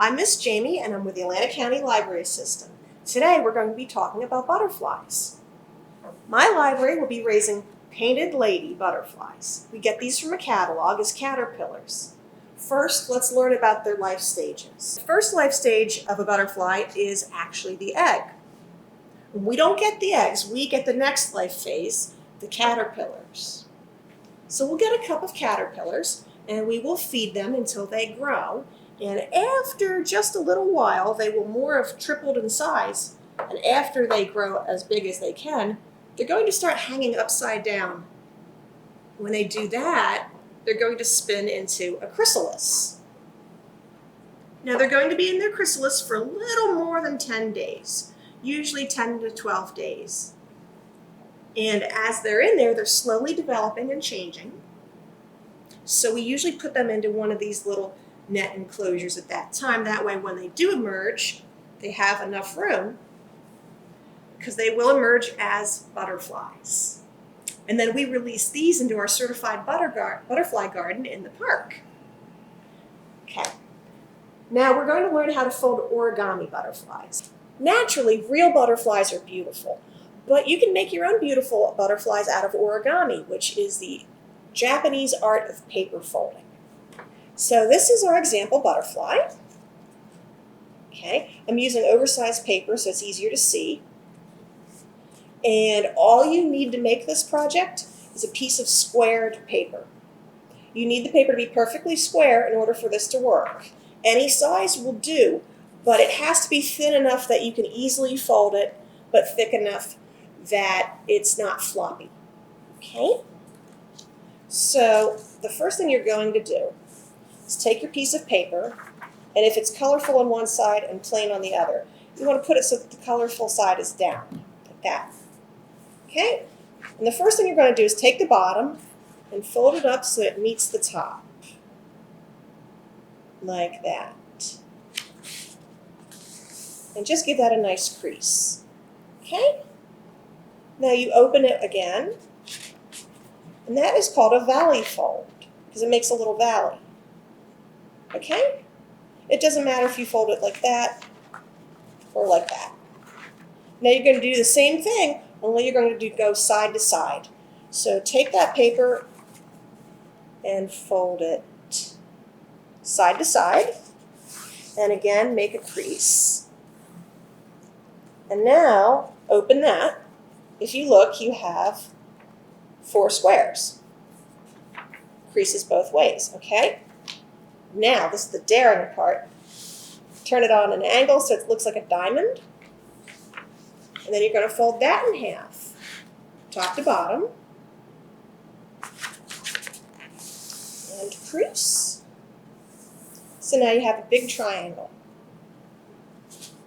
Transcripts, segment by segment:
I'm Miss Jamie and I'm with the Atlantic County Library System. Today we're going to be talking about butterflies. My library will be raising painted lady butterflies. We get these from a catalog as caterpillars. First, let's learn about their life stages. The first life stage of a butterfly is actually the egg. We don't get the eggs, we get the next life phase, the caterpillars. So we'll get a cup of caterpillars and we will feed them until they grow. And after just a little while, they will more have tripled in size. And after they grow as big as they can, they're going to start hanging upside down. When they do that, they're going to spin into a chrysalis. Now they're going to be in their chrysalis for a little more than 10 days, usually 10 to 12 days. And as they're in there, they're slowly developing and changing. So we usually put them into one of these little net enclosures at that time. That way when they do emerge, they have enough room because they will emerge as butterflies. And then we release these into our certified butterfly garden in the park. Okay. Now we're going to learn how to fold origami butterflies. Naturally, real butterflies are beautiful, but you can make your own beautiful butterflies out of origami, which is the Japanese art of paper folding. So this is our example butterfly. Okay, I'm using oversized paper so it's easier to see. And all you need to make this project is a piece of squared paper. You need the paper to be perfectly square in order for this to work. Any size will do, but it has to be thin enough that you can easily fold it, but thick enough that it's not floppy. Okay? So the first thing you're going to do is take your piece of paper, and if it's colorful on one side and plain on the other, you want to put it so that the colorful side is down, like that. Okay? And the first thing you're going to do is take the bottom and fold it up so it meets the top, like that. And just give that a nice crease. Okay? Now you open it again, and that is called a valley fold because it makes a little valley. Okay? It doesn't matter if you fold it like that or like that. Now you're going to do the same thing, only you're going to go side to side. So take that paper and fold it side to side. And again, make a crease. And now open that. If you look, you have 4 squares. Creases both ways, okay? Now, this is the daring part. Turn it on an angle so it looks like a diamond. And then you're going to fold that in half, top to bottom. And crease. So now you have a big triangle.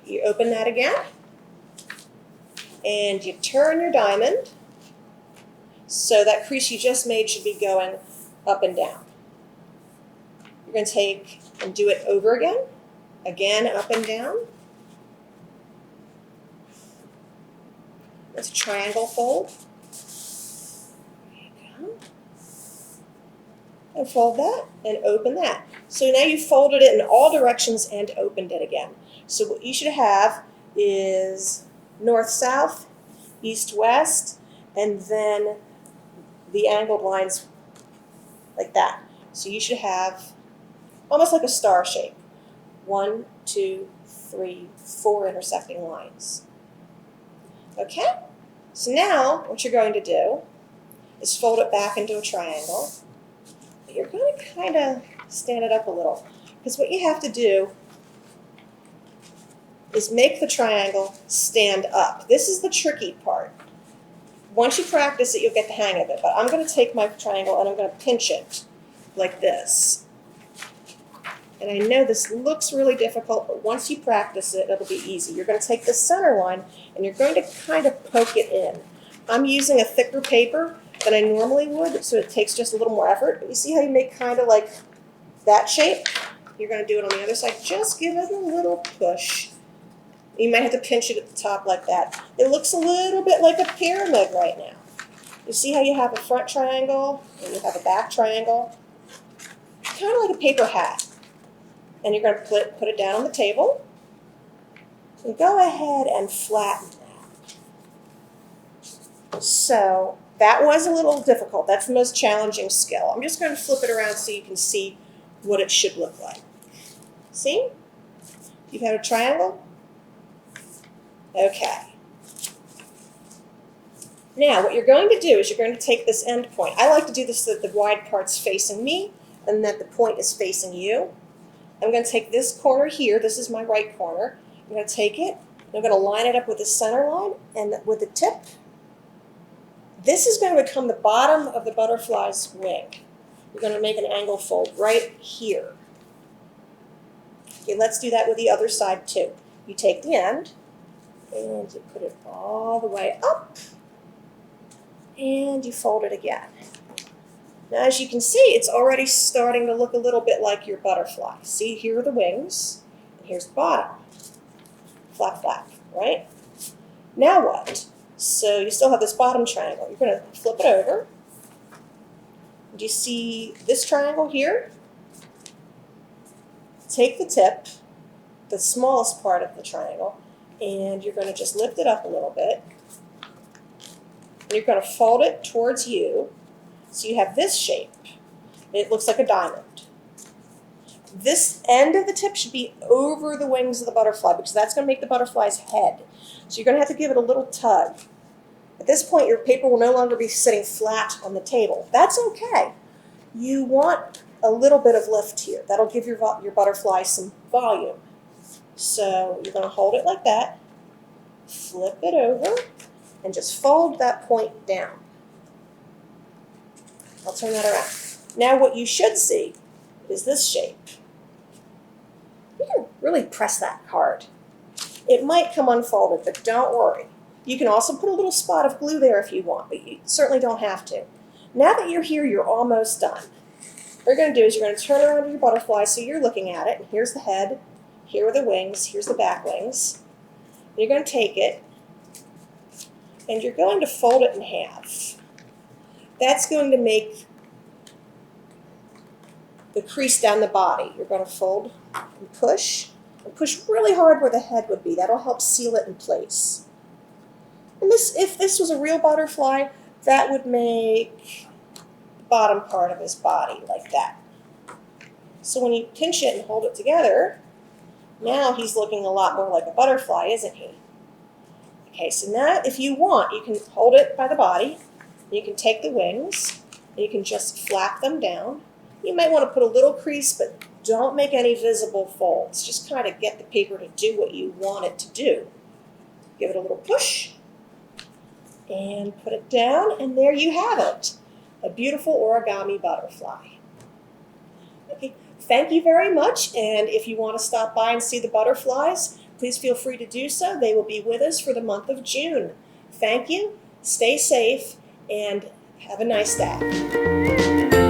You open that again. And you turn your diamond. So that crease you just made should be going up and down. You're going to take and do it over again up and down. That's a triangle fold. There you go. And fold that and open that. So now you've folded it in all directions and opened it again. So what you should have is north-south, east-west, and then the angled lines like that. So you should have almost like a star shape. 1, 2, 3, 4 intersecting lines. Okay? So now what you're going to do is fold it back into a triangle. But you're going to kind of stand it up a little. Because what you have to do is make the triangle stand up. This is the tricky part. Once you practice it, you'll get the hang of it. But I'm going to take my triangle and I'm going to pinch it like this. And I know this looks really difficult, but once you practice it, it'll be easy. You're going to take the center line and you're going to kind of poke it in. I'm using a thicker paper than I normally would, so it takes just a little more effort. But you see how you make kind of like that shape? You're going to do it on the other side. Just give it a little push. You might have to pinch it at the top like that. It looks a little bit like a pyramid right now. You see how you have a front triangle and you have a back triangle? Kind of like a paper hat. And you're going to put it down on the table. And go ahead and flatten that. So that was a little difficult. That's the most challenging skill. I'm just going to flip it around so you can see what it should look like. See? You've had a triangle? Okay. Now, what you're going to do is you're going to take this end point. I like to do this so that the wide part's facing me and that the point is facing you. I'm going to take this corner here. This is my right corner. I'm going to take it. I'm going to line it up with the center line and with the tip. This is going to become the bottom of the butterfly's wing. We're going to make an angle fold right here. Okay, let's do that with the other side too. You take the end and you put it all the way up and you fold it again. Now, as you can see, it's already starting to look a little bit like your butterfly. See, here are the wings, and here's the bottom. Flap, flap, right? Now what? So you still have this bottom triangle. You're going to flip it over. Do you see this triangle here? Take the tip, the smallest part of the triangle, and you're going to just lift it up a little bit. And you're going to fold it towards you. So you have this shape. It looks like a diamond. This end of the tip should be over the wings of the butterfly because that's going to make the butterfly's head. So you're going to have to give it a little tug. At this point, your paper will no longer be sitting flat on the table. That's okay. You want a little bit of lift here. That'll give your butterfly some volume. So you're going to hold it like that, flip it over, and just fold that point down. I'll turn that around. Now what you should see is this shape. You can really press that hard. It might come unfolded, but don't worry. You can also put a little spot of glue there if you want, but you certainly don't have to. Now that you're here, you're almost done. What you're going to do is you're going to turn around your butterfly so you're looking at it. And here's the head, here are the wings, here's the back wings. And you're going to take it, and you're going to fold it in half. That's going to make the crease down the body. You're going to fold and push really hard where the head would be. That'll help seal it in place. And if this was a real butterfly, that would make the bottom part of his body like that. So when you pinch it and hold it together, now he's looking a lot more like a butterfly, isn't he? Okay, so now if you want, you can hold it by the body. You can take the wings, and you can just flap them down. You might want to put a little crease, but don't make any visible folds. Just kind of get the paper to do what you want it to do. Give it a little push, and put it down, and there you have it. A beautiful origami butterfly. Okay, thank you very much, and if you want to stop by and see the butterflies, please feel free to do so. They will be with us for the month of June. Thank you, stay safe, and have a nice day.